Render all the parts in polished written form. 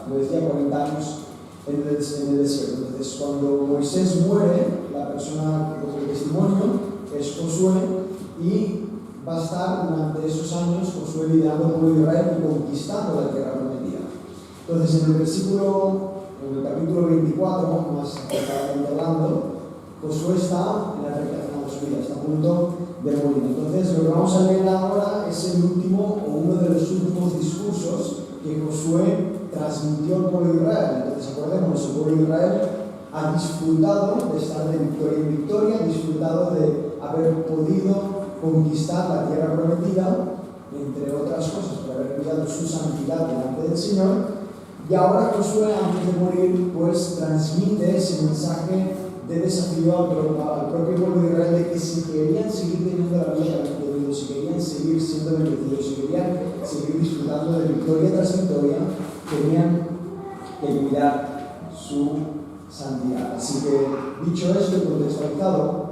como decía, 40 años en el desierto. Entonces, cuando Moisés muere, la persona que coge el testimonio es Josué, y va a estar durante esos años Josué liderando el pueblo de Israel y conquistando la tierra prometida. Entonces, en el capítulo 24, más acordadamente hablando, Josué está en la recta final de su vida, está a punto de morir. Entonces, lo que vamos a leer ahora es el último o uno de los últimos discursos que Josué transmitió al pueblo de Israel. Entonces, acordémonos, el pueblo de Israel ha disfrutado de estar de victoria en victoria, ha disfrutado de haber podido conquistar la tierra prometida, entre otras cosas, por haber cuidado su santidad delante del Señor. Y ahora Josué, antes de morir, pues transmite ese mensaje de desafío al propio pueblo de Israel de que si querían seguir teniendo la vida que habían tenido, si querían seguir siendo bendecidos, si querían seguir disfrutando de victoria tras victoria, tenían que cuidar su santidad. Así que, dicho esto y contextualizado,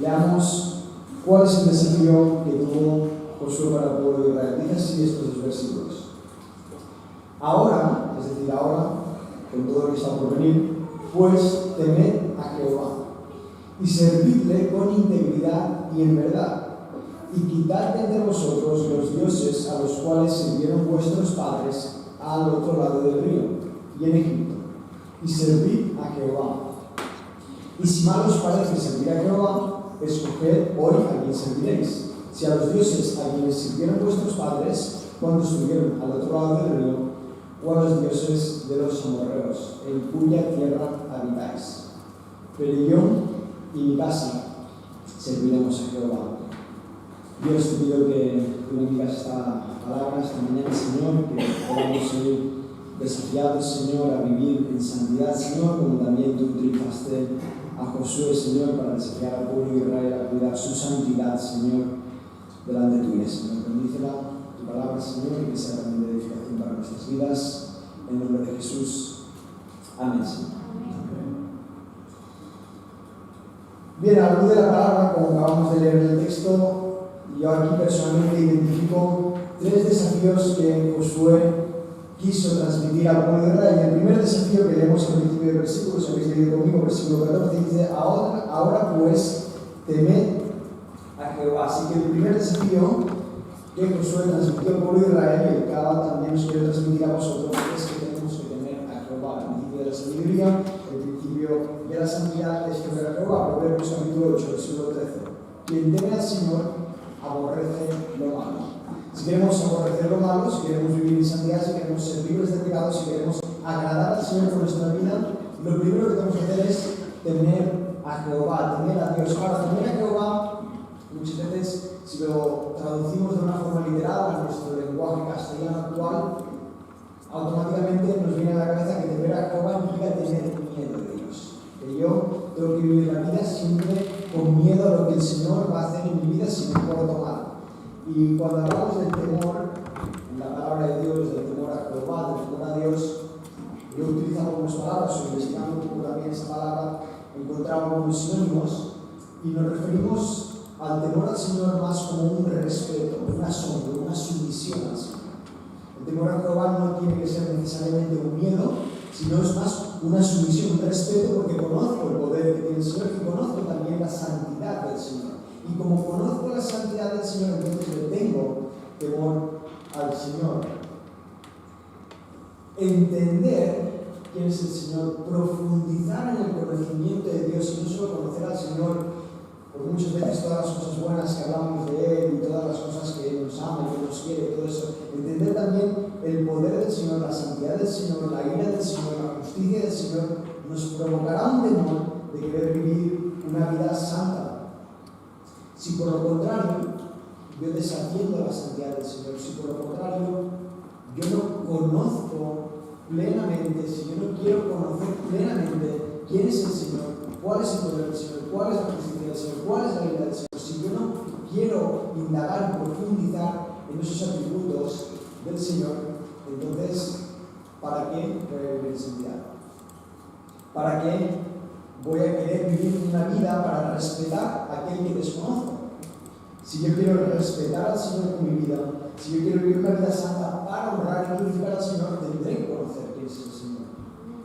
leamos cuál es el desafío que tuvo Josué para el pueblo de Israel. Dice así estos dos versículos. Ahora, es decir, ahora, con todo lo que está por venir, pues temed a Jehová y servidle con integridad y en verdad, y quitad de entre vosotros los dioses a los cuales sirvieron vuestros padres al otro lado del río y en Egipto, y servid a Jehová. Y si mal os parece servir a Jehová, escoged hoy a quien serviréis, si a los dioses a quienes sirvieron vuestros padres cuando estuvieron al otro lado del río, o a los dioses de los amorreos, en cuya tierra habitáis. Pero yo y mi casa serviremos a Jehová. Dios, te pido que tú bendigas esta palabra esta mañana, Señor, que podamos ser desafiados, Señor, a vivir en santidad, Señor, como también tú utilizaste a Josué, Señor, para desafiar al pueblo de Israel a cuidar su santidad, Señor, delante tuya, Señor. Bendícela tu palabra, Señor, y que sea también de edificación para nuestras vidas. En el nombre de Jesús. Amén, Señor. Bien, a la luz de la palabra, como acabamos de leer en el texto, yo aquí personalmente identifico tres desafíos que Josué quiso transmitir al pueblo de Israel. El primer desafío que leemos al principio del versículo, si habéis leído conmigo, versículo 14, dice: ahora pues temed a Jehová. Así que el primer desafío que Josué transmitió al pueblo de Israel, y el que ahora también os quiero transmitir a vosotros, es que tenemos que temer a Jehová. El principio de la sabiduría, el principio de la santidad es temer a Jehová. Proverbios capítulo 8, versículo 13. Quien teme al Señor aborrece lo malo. Si queremos aborrecer lo malo, si queremos vivir en santidad, si queremos ser libres de pecado, si queremos agradar al Señor con nuestra vida, lo primero que tenemos que hacer es temer a Jehová, temer a Dios. Ahora, temer a Jehová, muchas veces, si lo traducimos de una forma literal a nuestro lenguaje castellano actual, automáticamente nos viene a la cabeza que temer a Jehová implica tener miedo de Dios. Que yo tengo que vivir la vida siempre con miedo a lo que el Señor va a hacer en mi vida si me porto mal. Y cuando hablamos del temor, en la palabra de Dios, del temor a Jehová, del temor a Dios, yo he utilizado algunas palabras, o investigando un poco también esa palabra, he encontrado algunos sinónimos, y nos referimos al temor al Señor más como un respeto, un asombro, una sumisión al Señor. El temor a Jehová no tiene que ser necesariamente un miedo, sino es más una sumisión, un respeto, porque conozco el poder que tiene el Señor y conozco también la santidad del Señor. Y como conozco la santidad del Señor, entonces le tengo temor al Señor. Entender quién es el Señor, profundizar en el conocimiento de Dios y no solo conocer al Señor por muchas veces todas las cosas buenas que hablamos de Él y todas las cosas que Él nos ama, que nos quiere, todo eso. Entender también el poder del Señor, la santidad del Señor, la ira del Señor, la justicia del Señor, nos provocará un temor de querer vivir una vida santa. Si por lo contrario, yo desafiendo la santidad del Señor, si por lo contrario, yo no conozco plenamente, si yo no quiero conocer plenamente quién es el Señor, cuál es el poder del Señor, cuál es la justicia del Señor, cuál es la vida del Señor, si yo no quiero indagar y profundizar en esos atributos del Señor, entonces, ¿para qué voy a vivir en santidad? ¿Para qué voy a querer vivir una vida para respetar a aquel que desconozco? si yo quiero respetar al Señor con mi vida, si yo quiero vivir una vida santa para honrar y glorificar al Señor, tendré que conocer quién es el Señor.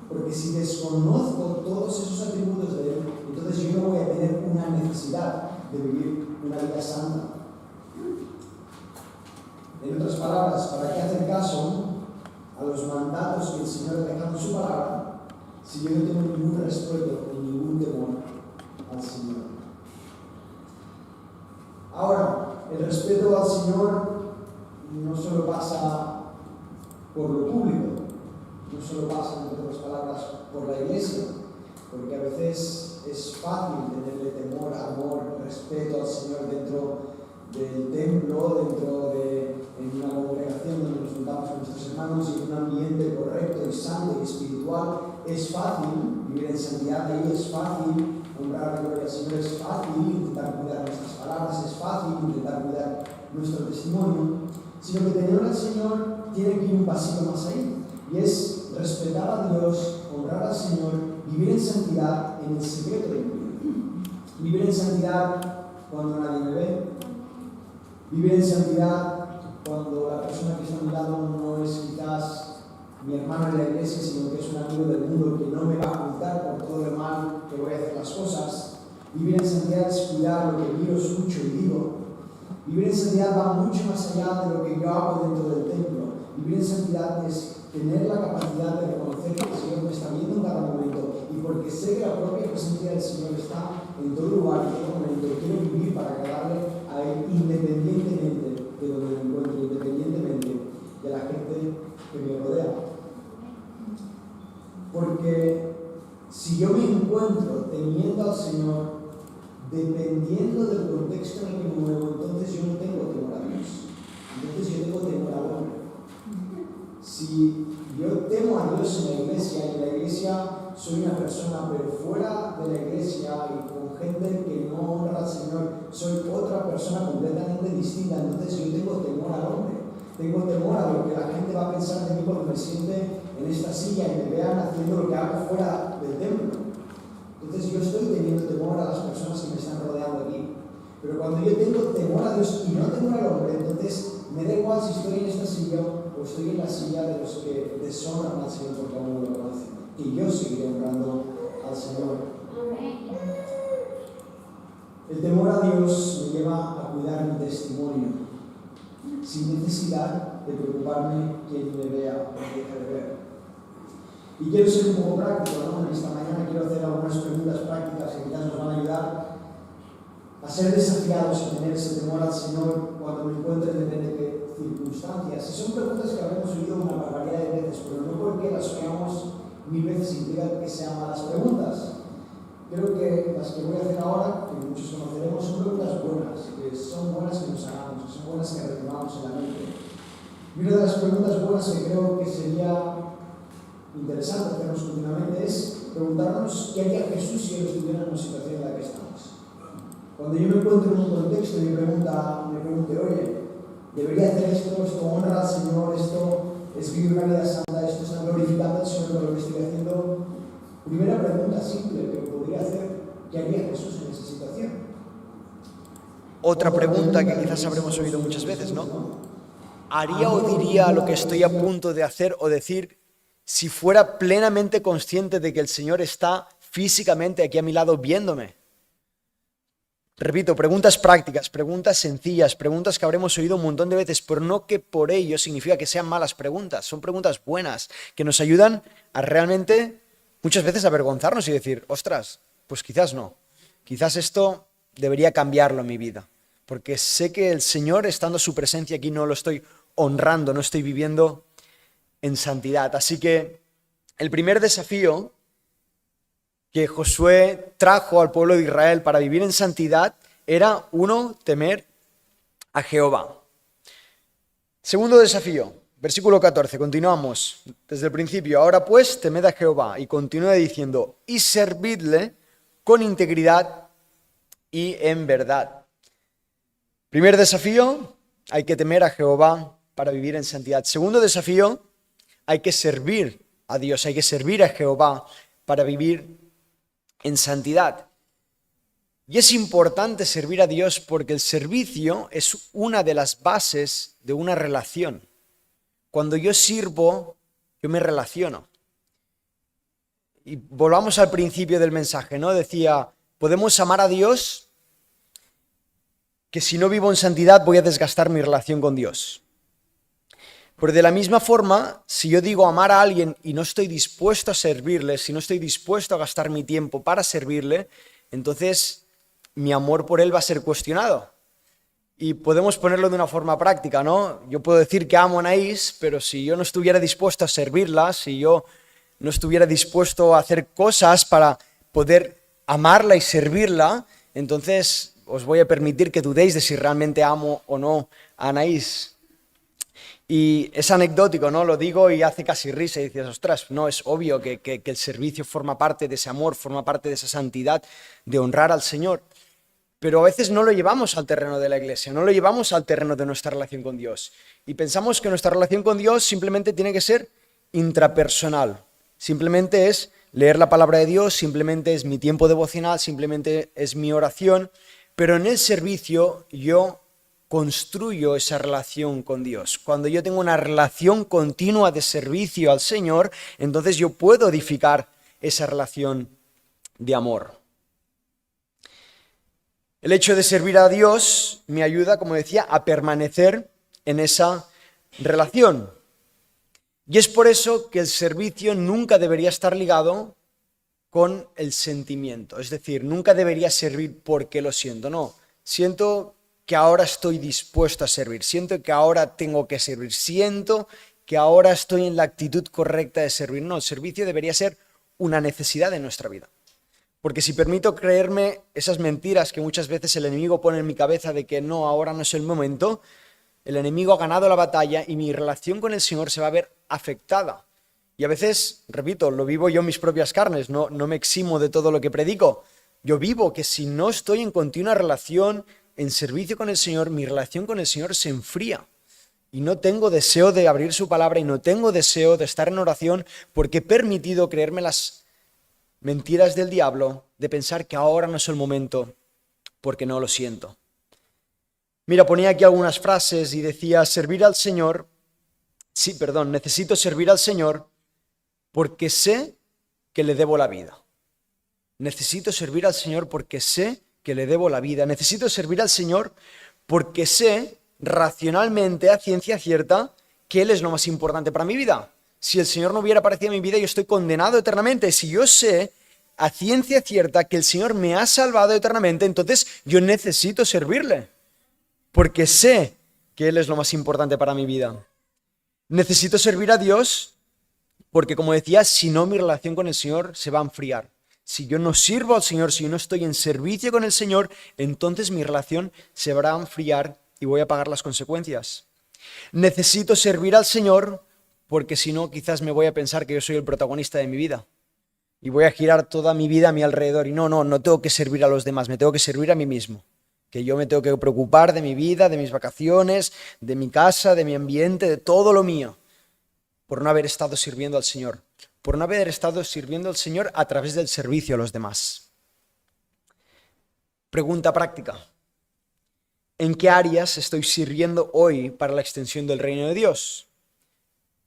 Porque si desconozco todos esos atributos de Él, entonces yo no voy a tener una necesidad de vivir una vida santa. En otras palabras, ¿para qué hacer caso a los mandatos que el Señor ha dejado en su palabra si yo no tengo ningún respeto ni ningún temor al Señor? Ahora, el respeto al Señor no solo pasa por lo público, no solo pasa, en otras palabras, por la iglesia, porque a veces es fácil tenerle temor, amor, respeto al Señor dentro del templo, en una congregación donde nos juntamos con nuestros hermanos y en un ambiente correcto y santo y espiritual. Es fácil vivir en santidad ahí, es fácil honrar la gloria al Señor, es fácil intentar cuidar nuestras palabras, es fácil intentar cuidar nuestro testimonio, sino que tener al Señor tiene que ir un pasito más ahí, y es respetar a Dios, honrar al Señor, vivir en santidad en el secreto de mi vida. Vivir en santidad cuando nadie me ve, vivir en santidad cuando la persona que está a mi lado no es quizás mi hermano en la iglesia, sino que es un amigo del mundo que no me va a juzgar por todo lo mal que voy a hacer las cosas. Vivir en santidad es cuidar lo que miro, escucho y digo. Vivir en santidad va mucho más allá de lo que yo hago dentro del templo. Vivir en santidad es tener la capacidad de reconocer que el Señor me está viendo en cada momento, y porque sé que la propia presencia del Señor está en todo lugar, en todo momento, quiero vivir para agradarle a Él independientemente de donde me encuentre, independientemente de la gente que me rodea. Porque si yo me encuentro temiendo al Señor, dependiendo del contexto en el que me muevo, entonces yo no tengo temor a Dios. Entonces yo tengo temor al hombre. Si yo temo a Dios en la iglesia, y en la iglesia soy una persona, pero fuera de la iglesia y con gente que no honra al Señor, soy otra persona completamente distinta, entonces yo tengo temor al hombre. Tengo temor a lo que la gente va a pensar de mí cuando me siente en esta silla y me vean haciendo lo que hago fuera del templo. Entonces yo estoy teniendo temor a las personas que me están rodeando aquí. Pero cuando yo tengo temor a Dios y no temor al hombre, entonces me da igual si estoy en esta silla o estoy en la silla de los que deshonran al Señor porque aún no lo conocen. Y yo seguiré honrando al Señor. El temor a Dios me lleva a cuidar mi testimonio, sin necesidad de preocuparme quien me vea o me deje de ver. Y quiero ser un poco práctico, ¿no? En esta mañana quiero hacer algunas preguntas prácticas que quizás nos van a ayudar a ser desafiados a tener ese temor al Señor cuando me encuentre en depende de qué circunstancias. Y son preguntas que habremos oído una barbaridad de veces, pero no porque las oigamos 1000 veces implica que sean malas preguntas. Creo que las que voy a hacer ahora, que muchos conoceremos, son preguntas buenas, que son buenas que nos hagamos, que son buenas que retomamos en la mente. Y una de las preguntas buenas que creo que sería interesante hacernos continuamente es preguntarnos qué haría Jesús si Él estuviera en una situación en la que estamos. Cuando yo me encuentro en un contexto y me pregunte, oye, ¿debería hacer esto? ¿Esto honra al Señor? ¿Esto es vivir una vida santa? ¿Esto está glorificando al Señor con lo que estoy haciendo? Primera pregunta simple que podría hacer, ¿qué haría Jesús en esa situación? Otra pregunta que quizás habremos oído muchas veces, ¿no? ¿Haría o diría lo que estoy a punto de hacer o decir si fuera plenamente consciente de que el Señor está físicamente aquí a mi lado viéndome? Repito, preguntas prácticas, preguntas sencillas, preguntas que habremos oído un montón de veces, pero no que por ello significa que sean malas preguntas. Son preguntas buenas, que nos ayudan a realmente muchas veces avergonzarnos y decir, ostras, pues quizás no. Quizás esto debería cambiarlo en mi vida, porque sé que el Señor, estando su presencia aquí, no lo estoy honrando, no estoy viviendo en santidad. Así que el primer desafío que Josué trajo al pueblo de Israel para vivir en santidad era, uno, temer a Jehová. Segundo desafío, versículo 14, continuamos desde el principio. Ahora pues, temed a Jehová, y continúa diciendo, y servidle con integridad y en verdad. Primer desafío, hay que temer a Jehová para vivir en santidad. Segundo desafío, hay que servir a Dios, hay que servir a Jehová para vivir en santidad. Y es importante servir a Dios porque el servicio es una de las bases de una relación. Cuando yo sirvo, yo me relaciono. Y volvamos al principio del mensaje, ¿no? Decía, podemos amar a Dios, que si no vivo en santidad voy a desgastar mi relación con Dios. Pero de la misma forma, si yo digo amar a alguien y no estoy dispuesto a servirle, si no estoy dispuesto a gastar mi tiempo para servirle, entonces mi amor por él va a ser cuestionado. Y podemos ponerlo de una forma práctica, ¿no? Yo puedo decir que amo a Anaís, pero si yo no estuviera dispuesto a servirla, si yo no estuviera dispuesto a hacer cosas para poder amarla y servirla, entonces os voy a permitir que dudéis de si realmente amo o no a Anaís. Y es anecdótico, ¿no? Lo digo y hace casi risa y dices, ostras, no, es obvio que el servicio forma parte de ese amor, forma parte de esa santidad, de honrar al Señor. Pero a veces no lo llevamos al terreno de la iglesia, no lo llevamos al terreno de nuestra relación con Dios. Y pensamos que nuestra relación con Dios simplemente tiene que ser intrapersonal. Simplemente es leer la palabra de Dios, simplemente es mi tiempo devocional, simplemente es mi oración. Pero en el servicio yo construyo esa relación con Dios. Cuando yo tengo una relación continua de servicio al Señor, entonces yo puedo edificar esa relación de amor. El hecho de servir a Dios me ayuda, como decía, a permanecer en esa relación. Y es por eso que el servicio nunca debería estar ligado con el sentimiento. Es decir, nunca debería servir porque lo siento. No, siento que ahora estoy dispuesto a servir. Siento que ahora tengo que servir. Siento que ahora estoy en la actitud correcta de servir. No, el servicio debería ser una necesidad de nuestra vida. Porque si permito creerme esas mentiras que muchas veces el enemigo pone en mi cabeza de que no, ahora no es el momento, el enemigo ha ganado la batalla y mi relación con el Señor se va a ver afectada. Y a veces, repito, lo vivo yo en mis propias carnes, no me eximo de todo lo que predico. Yo vivo que si no estoy en continua relación, en servicio con el Señor, mi relación con el Señor se enfría. Y no tengo deseo de abrir su palabra y no tengo deseo de estar en oración porque he permitido creerme las mentiras del diablo de pensar que ahora no es el momento porque no lo siento. Mira, ponía aquí algunas frases y decía, necesito servir al Señor porque sé que le debo la vida. Necesito servir al Señor porque sé que le debo la vida. Necesito servir al Señor porque sé racionalmente, a ciencia cierta, que Él es lo más importante para mi vida. Si el Señor no hubiera aparecido en mi vida, yo estoy condenado eternamente. Si yo sé a ciencia cierta que el Señor me ha salvado eternamente, entonces yo necesito servirle. Porque sé que Él es lo más importante para mi vida. Necesito servir a Dios porque, como decía, si no, mi relación con el Señor se va a enfriar. Si yo no sirvo al Señor, si yo no estoy en servicio con el Señor, entonces mi relación se va a enfriar y voy a pagar las consecuencias. Necesito servir al Señor porque si no, quizás me voy a pensar que yo soy el protagonista de mi vida. Y voy a girar toda mi vida a mi alrededor. Y no tengo que servir a los demás, me tengo que servir a mí mismo. Que yo me tengo que preocupar de mi vida, de mis vacaciones, de mi casa, de mi ambiente, de todo lo mío. Por no haber estado sirviendo al Señor. Por no haber estado sirviendo al Señor a través del servicio a los demás. Pregunta práctica. ¿En qué áreas estoy sirviendo hoy para la extensión del reino de Dios?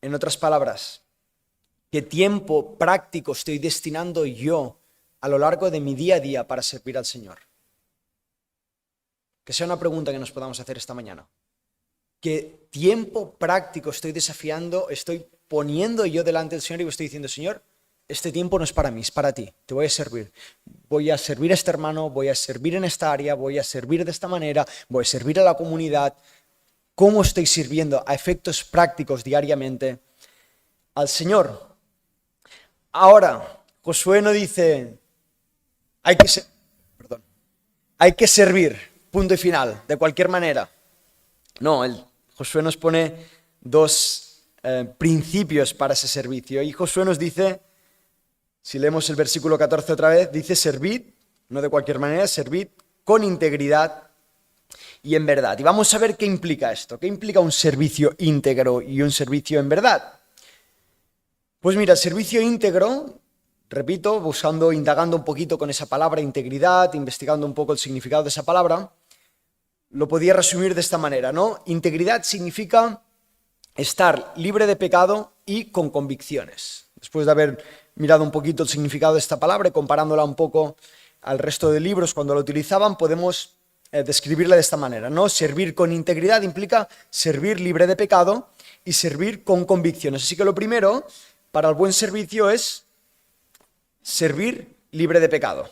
En otras palabras, ¿qué tiempo práctico estoy destinando yo a lo largo de mi día a día para servir al Señor? Que sea una pregunta que nos podamos hacer esta mañana. ¿Qué tiempo práctico estoy poniendo yo delante del Señor y estoy diciendo, Señor, este tiempo no es para mí, es para ti, te voy a servir. Voy a servir a este hermano, voy a servir en esta área, voy a servir de esta manera, voy a servir a la comunidad. ¿Cómo estoy sirviendo a efectos prácticos diariamente al Señor? Ahora, Josué no dice, hay que servir, punto y final, de cualquier manera. No, Josué nos pone dos principios para ese servicio. Y Josué nos dice, si leemos el versículo 14 otra vez, dice servid, no de cualquier manera, servid con integridad y en verdad. Y vamos a ver qué implica esto, qué implica un servicio íntegro y un servicio en verdad. Pues mira, el servicio íntegro repito, indagando un poquito con esa palabra integridad, investigando un poco el significado de esa palabra, lo podía resumir de esta manera, ¿no? Integridad significa estar libre de pecado y con convicciones. Después de haber mirado un poquito el significado de esta palabra y comparándola un poco al resto de libros cuando la utilizaban, podemos describirla de esta manera, ¿no? Servir con integridad implica servir libre de pecado y servir con convicciones. Así que lo primero para el buen servicio es servir libre de pecado.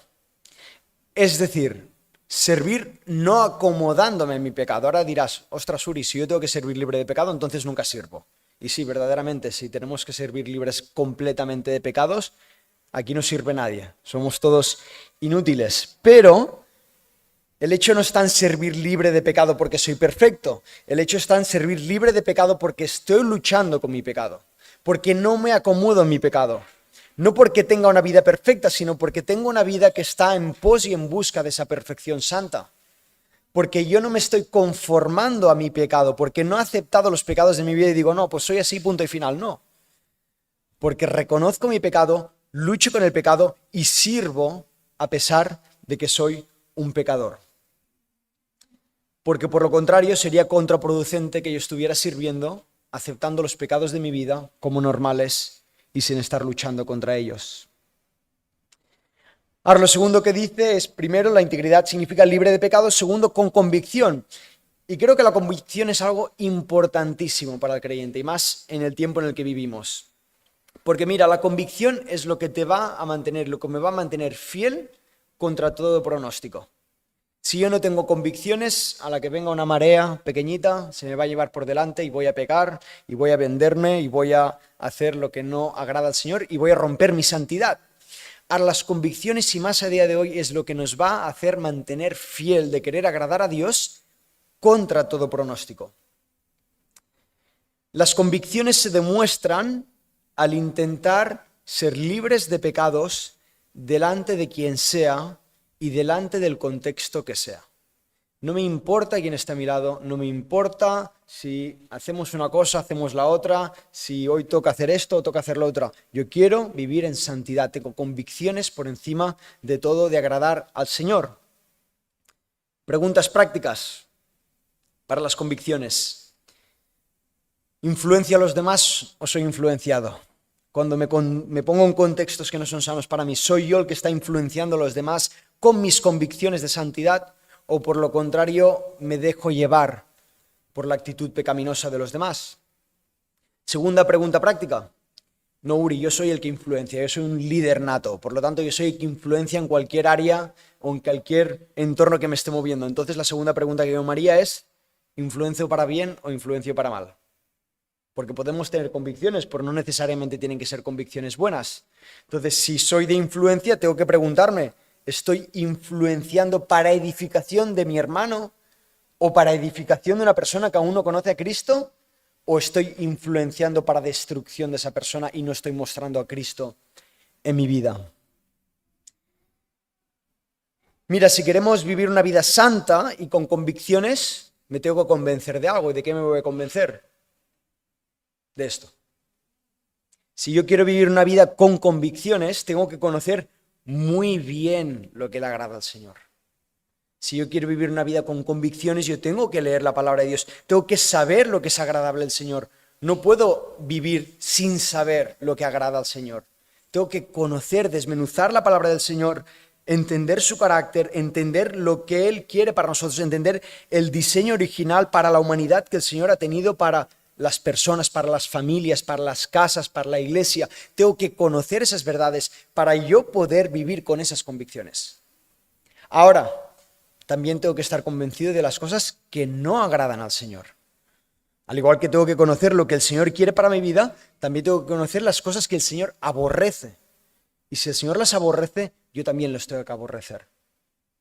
Es decir, servir no acomodándome en mi pecado. Ahora dirás, ostras, Uri, si yo tengo que servir libre de pecado, entonces nunca sirvo. Y sí, verdaderamente, si tenemos que servir libres completamente de pecados, aquí no sirve nadie. Somos todos inútiles. Pero el hecho no está en servir libre de pecado porque soy perfecto. El hecho está en servir libre de pecado porque estoy luchando con mi pecado. Porque no me acomodo en mi pecado. No porque tenga una vida perfecta, sino porque tengo una vida que está en pos y en busca de esa perfección santa. Porque yo no me estoy conformando a mi pecado, porque no he aceptado los pecados de mi vida y digo, no, pues soy así, punto y final, no. Porque reconozco mi pecado, lucho con el pecado y sirvo a pesar de que soy un pecador. Porque por lo contrario sería contraproducente que yo estuviera sirviendo, aceptando los pecados de mi vida como normales y sin estar luchando contra ellos. Ahora, lo segundo que dice es, primero, la integridad significa libre de pecado, segundo, con convicción. Y creo que la convicción es algo importantísimo para el creyente, y más en el tiempo en el que vivimos. Porque mira, la convicción es lo que te va a mantener, lo que me va a mantener fiel contra todo pronóstico. Si yo no tengo convicciones, a la que venga una marea pequeñita, se me va a llevar por delante y voy a pecar, y voy a venderme, y voy a hacer lo que no agrada al Señor, y voy a romper mi santidad. Ahora, las convicciones, y más a día de hoy, es lo que nos va a hacer mantener fiel de querer agradar a Dios contra todo pronóstico. Las convicciones se demuestran al intentar ser libres de pecados delante de quien sea y delante del contexto que sea. No me importa quién está a mi lado, no me importa si hacemos una cosa, hacemos la otra, si hoy toca hacer esto o toca hacer lo otro. Yo quiero vivir en santidad, tengo convicciones por encima de todo de agradar al Señor. Preguntas prácticas para las convicciones. ¿Influencio a los demás o soy influenciado? Cuando me pongo en contextos que no son sanos para mí, ¿soy yo el que está influenciando a los demás con mis convicciones de santidad? ¿O por lo contrario me dejo llevar por la actitud pecaminosa de los demás? Segunda pregunta práctica. No, Uri, yo soy el que influencia, yo soy un líder nato, por lo tanto yo soy el que influencia en cualquier área o en cualquier entorno que me esté moviendo. Entonces la segunda pregunta que yo me haría es, ¿influencio para bien o influencio para mal? Porque podemos tener convicciones, pero no necesariamente tienen que ser convicciones buenas. Entonces, si soy de influencia, tengo que preguntarme, ¿estoy influenciando para edificación de mi hermano o para edificación de una persona que aún no conoce a Cristo? ¿O estoy influenciando para destrucción de esa persona y no estoy mostrando a Cristo en mi vida? Mira, si queremos vivir una vida santa y con convicciones, me tengo que convencer de algo. ¿Y de qué me voy a convencer? De esto. Si yo quiero vivir una vida con convicciones, tengo que conocer muy bien lo que le agrada al Señor. Si yo quiero vivir una vida con convicciones, yo tengo que leer la palabra de Dios, tengo que saber lo que es agradable al Señor. No puedo vivir sin saber lo que agrada al Señor. Tengo que conocer, desmenuzar la palabra del Señor, entender su carácter, entender lo que Él quiere para nosotros, entender el diseño original para la humanidad que el Señor ha tenido para las personas, para las familias, para las casas, para la iglesia. Tengo que conocer esas verdades para yo poder vivir con esas convicciones. Ahora, también tengo que estar convencido de las cosas que no agradan al Señor. Al igual que tengo que conocer lo que el Señor quiere para mi vida, también tengo que conocer las cosas que el Señor aborrece. Y si el Señor las aborrece, yo también las tengo que aborrecer.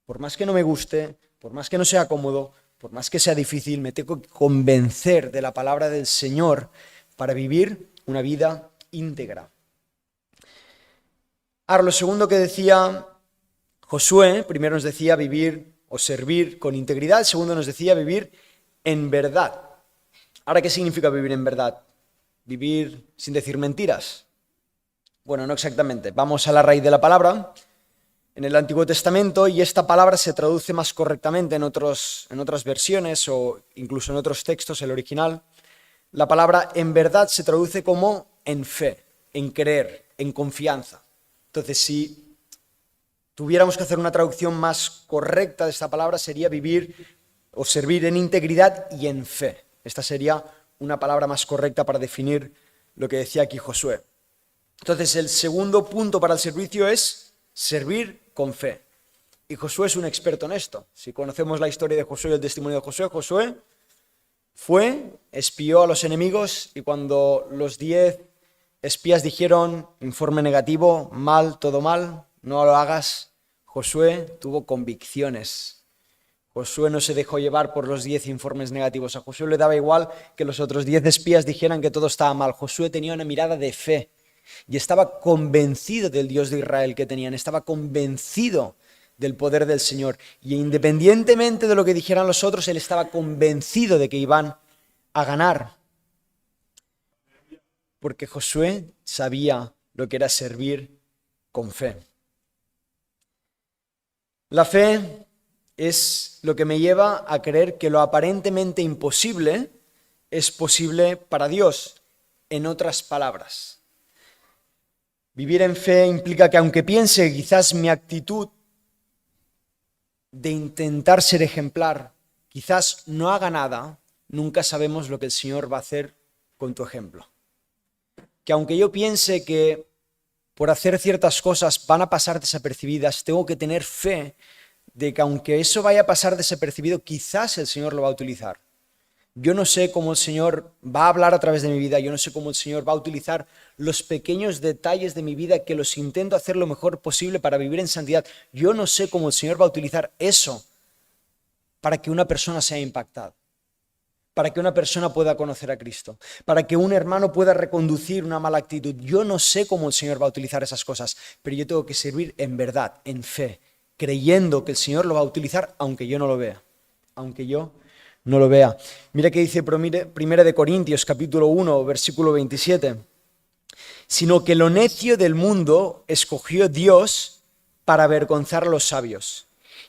Por más que no me guste, por más que no sea cómodo, por más que sea difícil, me tengo que convencer de la palabra del Señor para vivir una vida íntegra. Ahora, lo segundo que decía Josué, primero nos decía vivir o servir con integridad, el segundo nos decía vivir en verdad. Ahora, ¿qué significa vivir en verdad? Vivir sin decir mentiras. Bueno, no exactamente. Vamos a la raíz de la palabra. En el Antiguo Testamento, y esta palabra se traduce más correctamente en otras versiones o incluso en otros textos, el original. La palabra en verdad se traduce como en fe, en creer, en confianza. Entonces, si tuviéramos que hacer una traducción más correcta de esta palabra, sería vivir o servir en integridad y en fe. Esta sería una palabra más correcta para definir lo que decía aquí Josué. Entonces, el segundo punto para el servicio es servir con fe. Y Josué es un experto en esto. Si conocemos la historia de Josué y el testimonio de Josué, Josué fue, espió a los enemigos y cuando los 10 espías dijeron informe negativo, mal, todo mal, no lo hagas, Josué tuvo convicciones. Josué no se dejó llevar por los 10 informes negativos. A Josué le daba igual que los otros 10 espías dijeran que todo estaba mal. Josué tenía una mirada de fe y estaba convencido del Dios de Israel que tenían, estaba convencido del poder del Señor. Y independientemente de lo que dijeran los otros, él estaba convencido de que iban a ganar. Porque Josué sabía lo que era servir con fe. La fe es lo que me lleva a creer que lo aparentemente imposible es posible para Dios. En otras palabras, vivir en fe implica que aunque piense quizás mi actitud de intentar ser ejemplar, quizás no haga nada, nunca sabemos lo que el Señor va a hacer con tu ejemplo. Que aunque yo piense que por hacer ciertas cosas van a pasar desapercibidas, tengo que tener fe de que aunque eso vaya a pasar desapercibido, quizás el Señor lo va a utilizar. Yo no sé cómo el Señor va a hablar a través de mi vida, yo no sé cómo el Señor va a utilizar los pequeños detalles de mi vida que los intento hacer lo mejor posible para vivir en santidad. Yo no sé cómo el Señor va a utilizar eso para que una persona sea impactada, para que una persona pueda conocer a Cristo, para que un hermano pueda reconducir una mala actitud. Yo no sé cómo el Señor va a utilizar esas cosas, pero yo tengo que servir en verdad, en fe, creyendo que el Señor lo va a utilizar aunque yo no lo vea, aunque yo no lo vea. Mira que dice 1 Corintios capítulo 1, versículo 27. Sino que lo necio del mundo escogió Dios para avergonzar a los sabios.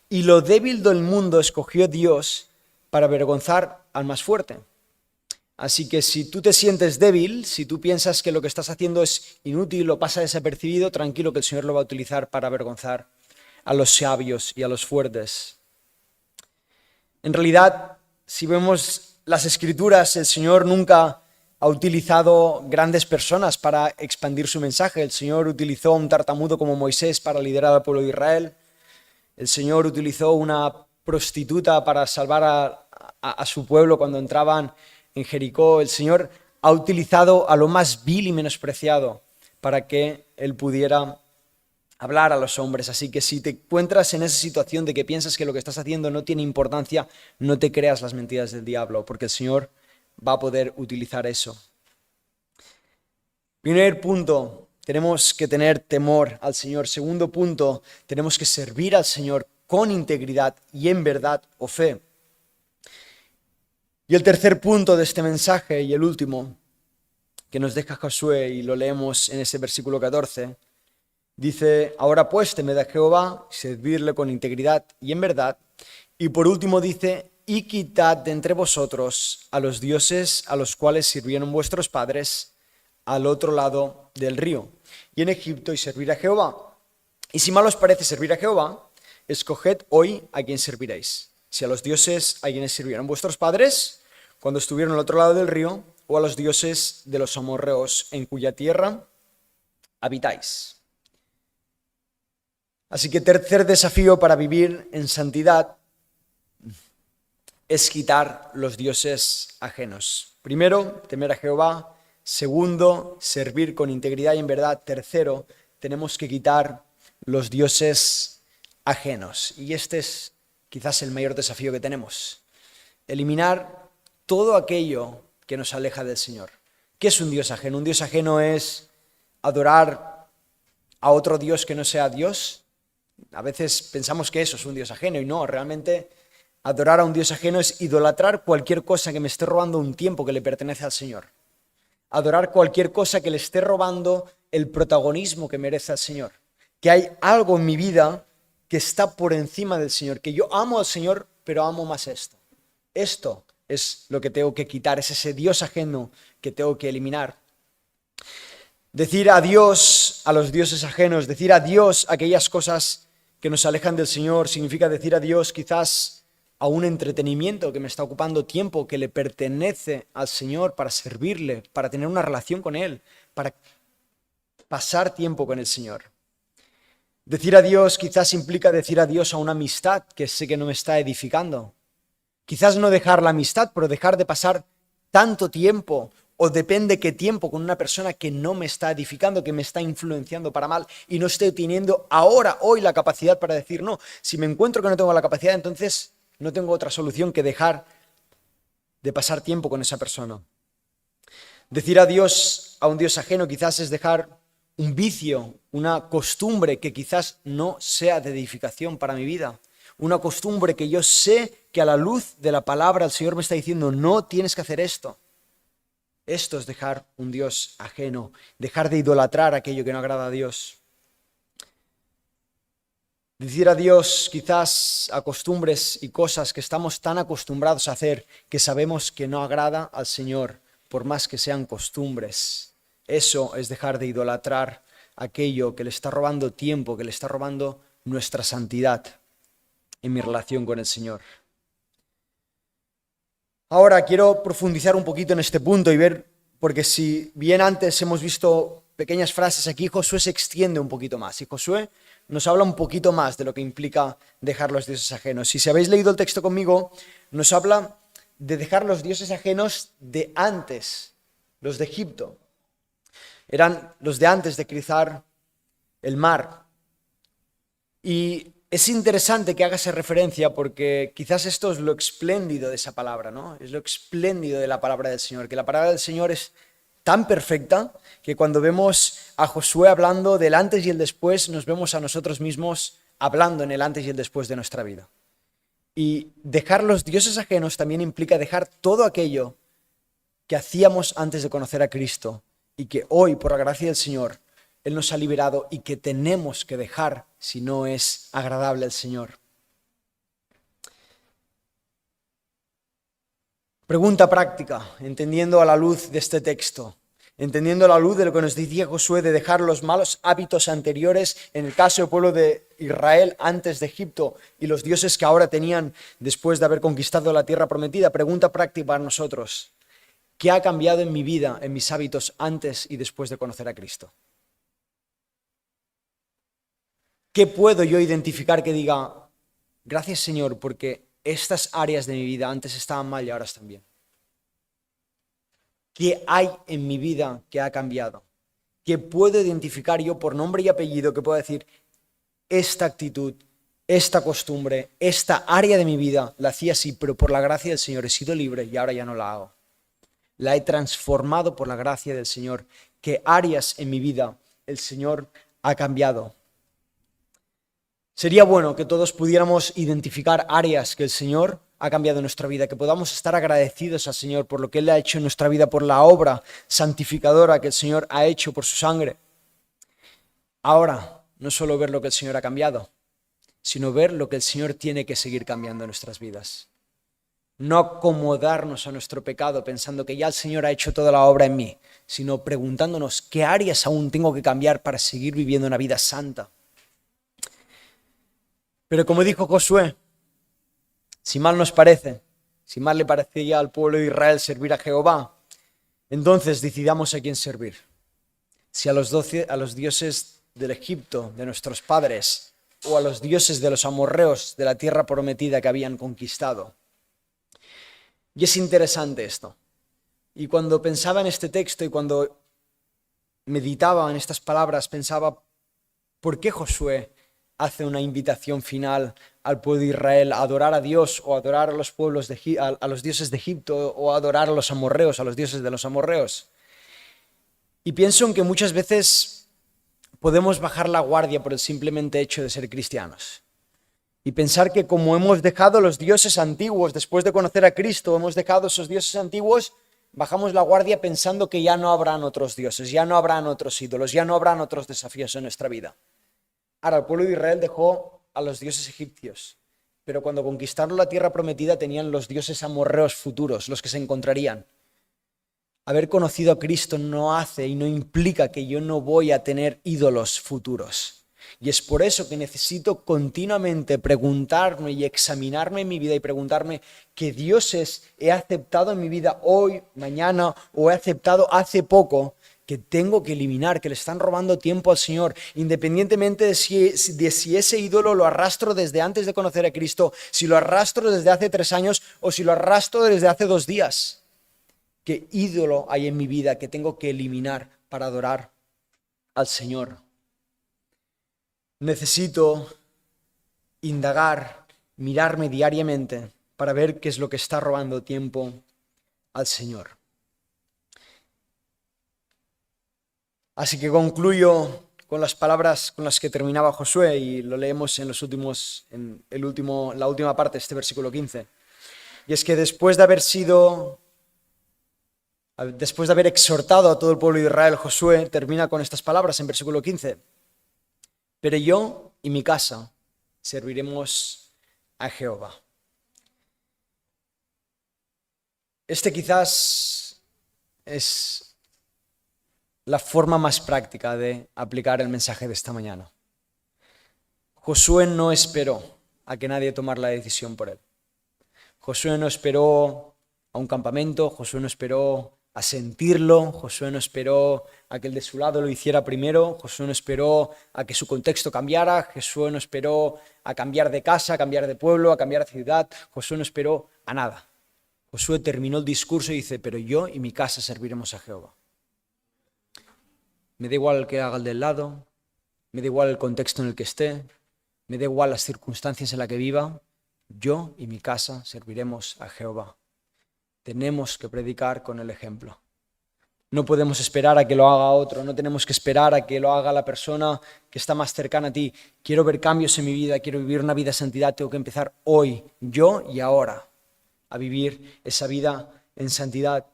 Y lo débil del mundo escogió Dios para avergonzar al más fuerte. Así que si tú te sientes débil, si tú piensas que lo que estás haciendo es inútil o pasa desapercibido, tranquilo que el Señor lo va a utilizar para avergonzar a los sabios y a los fuertes. En realidad, si vemos las Escrituras, el Señor nunca ha utilizado grandes personas para expandir su mensaje. El Señor utilizó a un tartamudo como Moisés para liderar al pueblo de Israel. El Señor utilizó una prostituta para salvar a su pueblo cuando entraban en Jericó. El Señor ha utilizado a lo más vil y menospreciado para que Él pudiera hablar a los hombres. Así que si te encuentras en esa situación de que piensas que lo que estás haciendo no tiene importancia, no te creas las mentiras del diablo, porque el Señor va a poder utilizar eso. Primer punto, tenemos que tener temor al Señor. Segundo punto, tenemos que servir al Señor con integridad y en verdad o fe. Y el tercer punto de este mensaje y el último que nos deja Josué, y lo leemos en ese versículo 14, dice, ahora pues temed a Jehová, servirle con integridad y en verdad. Y por último dice, y quitad de entre vosotros a los dioses a los cuales sirvieron vuestros padres al otro lado del río y en Egipto, y servir a Jehová. Y si mal os parece servir a Jehová, escoged hoy a quién serviréis. Si a los dioses a quienes sirvieron vuestros padres cuando estuvieron al otro lado del río, o a los dioses de los amorreos en cuya tierra habitáis. Así que tercer desafío para vivir en santidad es quitar los dioses ajenos. Primero, temer a Jehová. Segundo, servir con integridad y en verdad. Tercero, tenemos que quitar los dioses ajenos. Y este es quizás el mayor desafío que tenemos. Eliminar todo aquello que nos aleja del Señor. ¿Qué es un dios ajeno? Un dios ajeno es adorar a otro dios que no sea Dios. A veces pensamos que eso es un dios ajeno y no, realmente adorar a un dios ajeno es idolatrar cualquier cosa que me esté robando un tiempo que le pertenece al Señor. adorar cualquier cosa que le esté robando el protagonismo que merece al Señor. Que hay algo en mi vida que está por encima del Señor, que yo amo al Señor, pero amo más esto. Esto es lo que tengo que quitar, es ese Dios ajeno que tengo que eliminar. Decir adiós a los dioses ajenos, decir adiós a aquellas cosas que nos alejan del Señor, significa decir adiós quizás a un entretenimiento que me está ocupando tiempo, que le pertenece al Señor para servirle, para tener una relación con Él, para pasar tiempo con el Señor. Decir adiós quizás implica decir adiós a una amistad que sé que no me está edificando. Quizás no dejar la amistad, pero dejar de pasar tanto tiempo, o depende qué tiempo, con una persona que no me está edificando, que me está influenciando para mal y no estoy teniendo hoy la capacidad para decir no. Si me encuentro que no tengo la capacidad, entonces no tengo otra solución que dejar de pasar tiempo con esa persona. Decir adiós a un Dios ajeno quizás es dejar un vicio, una costumbre que quizás no sea de edificación para mi vida. Una costumbre que yo sé que a la luz de la palabra el Señor me está diciendo, no tienes que hacer esto. Esto es dejar un Dios ajeno, dejar de idolatrar aquello que no agrada a Dios. Decir adiós quizás a costumbres y cosas que estamos tan acostumbrados a hacer que sabemos que no agrada al Señor, por más que sean costumbres. Eso es dejar de idolatrar aquello que le está robando tiempo, que le está robando nuestra santidad en mi relación con el Señor. Ahora quiero profundizar un poquito en este punto y ver, porque si bien antes hemos visto pequeñas frases, aquí Josué se extiende un poquito más y Josué nos habla un poquito más de lo que implica dejar los dioses ajenos. Y si habéis leído el texto conmigo, nos habla de dejar los dioses ajenos de antes, los de Egipto. Eran los de antes de cruzar el mar. Y es interesante que haga esa referencia porque quizás esto es lo espléndido de esa palabra, ¿no? Es lo espléndido de la palabra del Señor, que la palabra del Señor es tan perfecta que cuando vemos a Josué hablando del antes y el después, nos vemos a nosotros mismos hablando en el antes y el después de nuestra vida. Y dejar los dioses ajenos también implica dejar todo aquello que hacíamos antes de conocer a Cristo y que hoy, por la gracia del Señor, Él nos ha liberado y que tenemos que dejar si no es agradable al Señor. Pregunta práctica, entendiendo a la luz de este texto, entendiendo a la luz de lo que nos decía Josué de dejar los malos hábitos anteriores, en el caso del pueblo de Israel antes de Egipto y los dioses que ahora tenían después de haber conquistado la tierra prometida. Pregunta práctica para nosotros, ¿qué ha cambiado en mi vida, en mis hábitos antes y después de conocer a Cristo? ¿Qué puedo yo identificar que diga, gracias Señor, porque estas áreas de mi vida antes estaban mal y ahora están bien? ¿Qué hay en mi vida que ha cambiado? ¿Qué puedo identificar yo por nombre y apellido que pueda decir, esta actitud, esta costumbre, esta área de mi vida la hacía así, pero por la gracia del Señor he sido libre y ahora ya no la hago? La he transformado por la gracia del Señor. ¿Qué áreas en mi vida el Señor ha cambiado? Sería bueno que todos pudiéramos identificar áreas que el Señor ha cambiado en nuestra vida, que podamos estar agradecidos al Señor por lo que Él ha hecho en nuestra vida, por la obra santificadora que el Señor ha hecho por su sangre. Ahora, no solo ver lo que el Señor ha cambiado, sino ver lo que el Señor tiene que seguir cambiando en nuestras vidas. No acomodarnos a nuestro pecado pensando que ya el Señor ha hecho toda la obra en mí, sino preguntándonos qué áreas aún tengo que cambiar para seguir viviendo una vida santa. Pero como dijo Josué, si mal nos parece, si mal le parecía al pueblo de Israel servir a Jehová, entonces decidamos a quién servir. Si a los dioses del Egipto, de nuestros padres, o a los dioses de los amorreos de la tierra prometida que habían conquistado. Y es interesante esto. Y cuando pensaba en este texto y cuando meditaba en estas palabras, pensaba, ¿por qué Josué hace una invitación final al pueblo de Israel a adorar a Dios o adorar a los pueblos a los dioses de Egipto o adorar a los amorreos, a los dioses de los amorreos? Y pienso en que muchas veces podemos bajar la guardia por el simplemente hecho de ser cristianos y pensar que como hemos dejado los dioses antiguos después de conocer a Cristo, hemos dejado esos dioses antiguos, bajamos la guardia pensando que ya no habrán otros dioses, ya no habrán otros ídolos, ya no habrán otros desafíos en nuestra vida. Ahora, el pueblo de Israel dejó a los dioses egipcios, pero cuando conquistaron la tierra prometida tenían los dioses amorreos futuros, los que se encontrarían. Haber conocido a Cristo no hace y no implica que yo no voy a tener ídolos futuros. Y es por eso que necesito continuamente preguntarme y examinarme en mi vida y preguntarme qué dioses he aceptado en mi vida hoy, mañana o he aceptado hace poco que tengo que eliminar, que le están robando tiempo al Señor, independientemente de si ese ídolo lo arrastro desde antes de conocer a Cristo, si lo arrastro desde hace 3 años o si lo arrastro desde hace 2 días. ¿Qué ídolo hay en mi vida que tengo que eliminar para adorar al Señor? Necesito indagar, mirarme diariamente para ver qué es lo que está robando tiempo al Señor. Así que concluyo con las palabras con las que terminaba Josué y lo leemos en la última parte de este versículo 15. Y es que después de haber exhortado a todo el pueblo de Israel, Josué termina con estas palabras en versículo 15. Pero yo y mi casa serviremos a Jehová. Este quizás es la forma más práctica de aplicar el mensaje de esta mañana. Josué no esperó a que nadie tomara la decisión por él. Josué no esperó a un campamento, Josué no esperó a sentirlo, Josué no esperó a que el de su lado lo hiciera primero, Josué no esperó a que su contexto cambiara, Josué no esperó a cambiar de casa, a cambiar de pueblo, a cambiar de ciudad, Josué no esperó a nada. Josué terminó el discurso y dice, pero yo y mi casa serviremos a Jehová. Me da igual el que haga el del lado, me da igual el contexto en el que esté, me da igual las circunstancias en las que viva, yo y mi casa serviremos a Jehová. Tenemos que predicar con el ejemplo. No podemos esperar a que lo haga otro, no tenemos que esperar a que lo haga la persona que está más cercana a ti. Quiero ver cambios en mi vida, quiero vivir una vida de santidad, tengo que empezar hoy, yo y ahora, a vivir esa vida en santidad.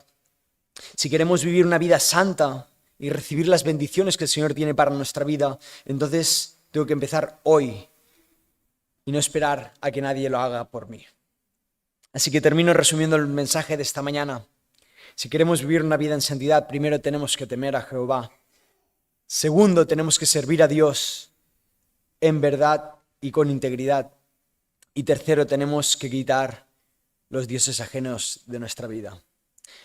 Si queremos vivir una vida santa y recibir las bendiciones que el Señor tiene para nuestra vida, entonces tengo que empezar hoy y no esperar a que nadie lo haga por mí. Así que termino resumiendo el mensaje de esta mañana. Si queremos vivir una vida en santidad, primero tenemos que temer a Jehová. Segundo, tenemos que servir a Dios en verdad y con integridad. Y tercero, tenemos que quitar los dioses ajenos de nuestra vida.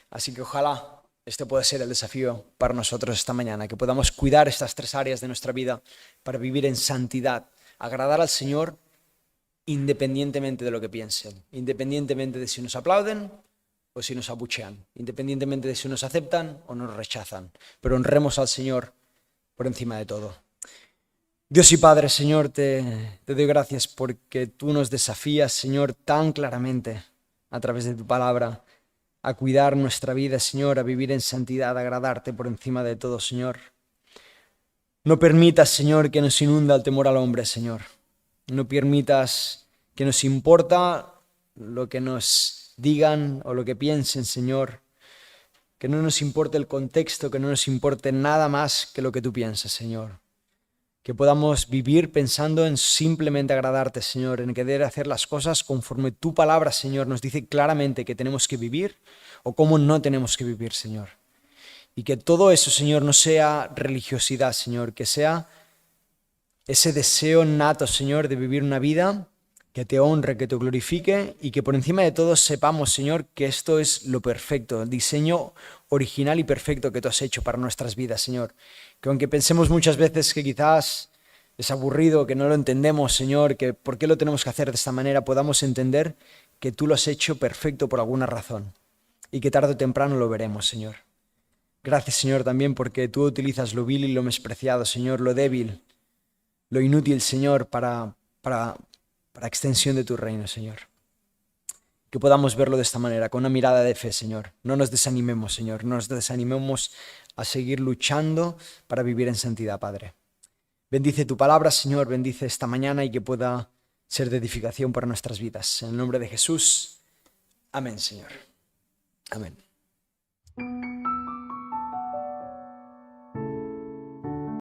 Así que ojalá este pueda ser el desafío para nosotros esta mañana, que podamos cuidar estas 3 áreas de nuestra vida para vivir en santidad, agradar al Señor independientemente de lo que piensen, independientemente de si nos aplauden o si nos abuchean, independientemente de si nos aceptan o nos rechazan, pero honremos al Señor por encima de todo. Dios y Padre, Señor, te doy gracias porque tú nos desafías, Señor, tan claramente a través de tu palabra a cuidar nuestra vida, Señor, a vivir en santidad, a agradarte por encima de todo, Señor. No permitas, Señor, que nos inunda el temor al hombre, Señor. No permitas que nos importa lo que nos digan o lo que piensen, Señor. Que no nos importe el contexto, que no nos importe nada más que lo que tú piensas, Señor. Que podamos vivir pensando en simplemente agradarte, Señor, en querer hacer las cosas conforme tu palabra, Señor, nos dice claramente que tenemos que vivir o cómo no tenemos que vivir, Señor. Y que todo eso, Señor, no sea religiosidad, Señor, que sea ese deseo nato, Señor, de vivir una vida que te honre, que te glorifique y que por encima de todo sepamos, Señor, que esto es lo perfecto, el diseño original y perfecto que tú has hecho para nuestras vidas, Señor. Que aunque pensemos muchas veces que quizás es aburrido, que no lo entendemos, Señor, que por qué lo tenemos que hacer de esta manera, podamos entender que tú lo has hecho perfecto por alguna razón y que tarde o temprano lo veremos, Señor. Gracias, Señor, también porque tú utilizas lo vil y lo menospreciado, Señor, lo débil, lo inútil, Señor, para extensión de tu reino, Señor. Que podamos verlo de esta manera, con una mirada de fe, Señor. No nos desanimemos, Señor. No nos desanimemos a seguir luchando para vivir en santidad, Padre. Bendice tu palabra, Señor. Bendice esta mañana y que pueda ser de edificación para nuestras vidas. En el nombre de Jesús. Amén, Señor. Amén.